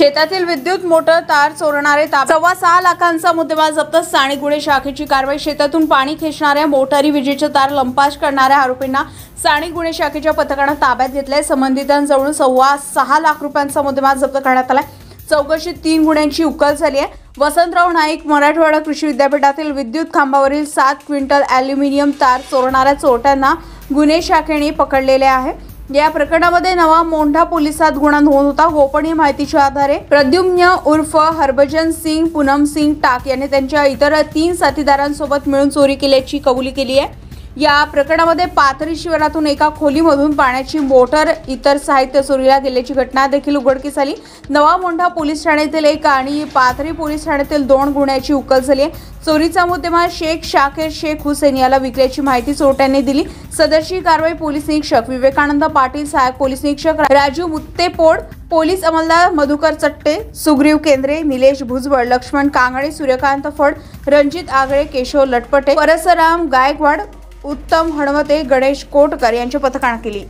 शेतातील विद्युत मोटर तार चोरणारे 6.25 लाखांचा मुद्देमाल जप्त। स्थानिक गुन्हे शाखेची कारवाई। शेतातून पाणी खेचणाऱ्या मोटारी विजेचे तार लंपास करणाऱ्या आरोपींना स्थानिक गुन्हे शाखेच्या पथकाने ताब्यात घेतले। संबंधितांजवळून 6.25 लाख रुपयांचा मुद्देमाल जप्त करण्यात आला। चौकशीत 3 गुन्ह्यांची उकल झाली आहे। वसंतराव नाईक मराठवाडा कृषी विद्यापीठातील विद्युत खांबावरील 7 क्विंटल ॲल्युमिनियम तार चोरणाऱ्या चोरट्यांना गुन्हे शाखेने पकडलेले आहे। या प्रकरणामध्ये नवा मोंढा पोलिसात गुन्हा नोंद होता। गोपनीय माहितीच्या आधारे प्रद्युम्न उर्फ हरभजन सिंग पूनम सिंग टाक याने त्यांच्या इतर 3 साथीदारांसोबत मिळून चोरी केल्याची कबुली केली आहे। या प्रकरणामध्ये पाथरी शिवारातून एका खोलीमधून पाण्याची मोटर इतर साहित्य चोरीला गेल्याची घटना देखील उघडकीस आली। नवा मोंढा पोलीस ठाण्यातील 1 आणि पाथरी पोलीस ठाण्यातील 2 गुन्ह्याची उकल झाली आहे। चोरीचा मुद्देमाल शेख शाकेर शेख हुसेन याला विकल्याची माहिती चोरट्यांनी दिली। सदरची कारवाई पोलीस निरीक्षक विवेकानंद पाटील, सहाय्यक पोलीस निरीक्षक राजू मुत्तेपोड, पोलीस अंमलदार मधुकर चट्टे, सुग्रीव केंद्रे, निलेश भुजबळ, लक्ष्मण कांगळे, सूर्यकांत फड, रणजित आगळे, केशव लटपटे, परसराम गायकवाड, उत्तम हणवते, गणेश कोटकर यांच्या पथकाने केली।